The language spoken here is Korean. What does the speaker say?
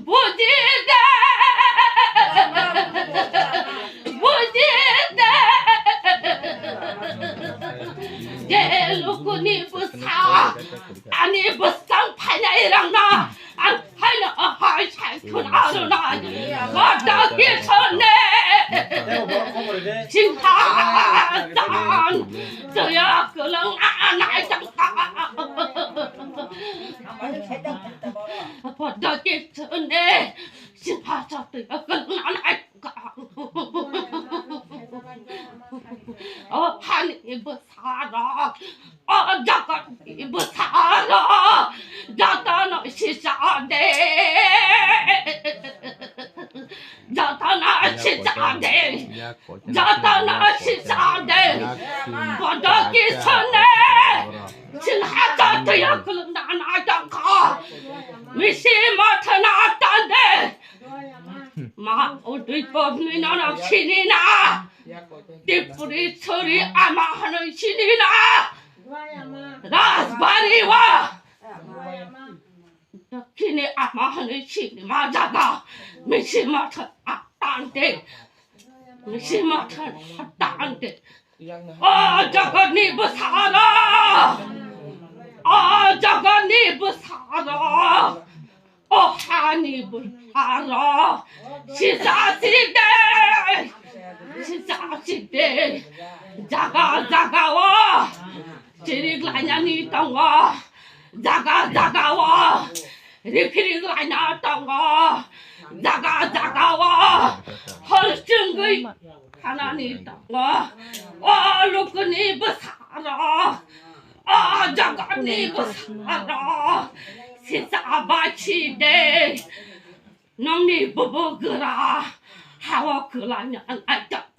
무지다 무지다 예 루꾸니 부사 아니 부상 파냐이랑 나 하나 하이찬 아루나 어떻게 쳤네 신하산 저야 그런 나이장가 어떻게 쳤네 신하산 저야 그런 나이장가 하니 뭐 살아 자가 뭐 살아 자다나 시사네 자다나 시사네 자다나 시사네 어떻게 쳤네 신하산 저야 그런 나이장가 미시마트 나왔단데 마 어디 법니 나나 신이나 띠뿌리 소리 아마 하는 신이나 라스바리와 신이 아마 하는 신이 맞아가 미시마트 아딴데 미시마트 아딴데 저거 니부 살아 저거 니부 살아 하니부 살아 시사시대 시사시대 자가와 지리글라냐니 땅와 자가와 리피리글라냐 땅와 자가와 헐증의 하나니 땅와 루크니 부사라 자가니 부사라 시사바치대 놈니 부부그라 하와 그라냐 아따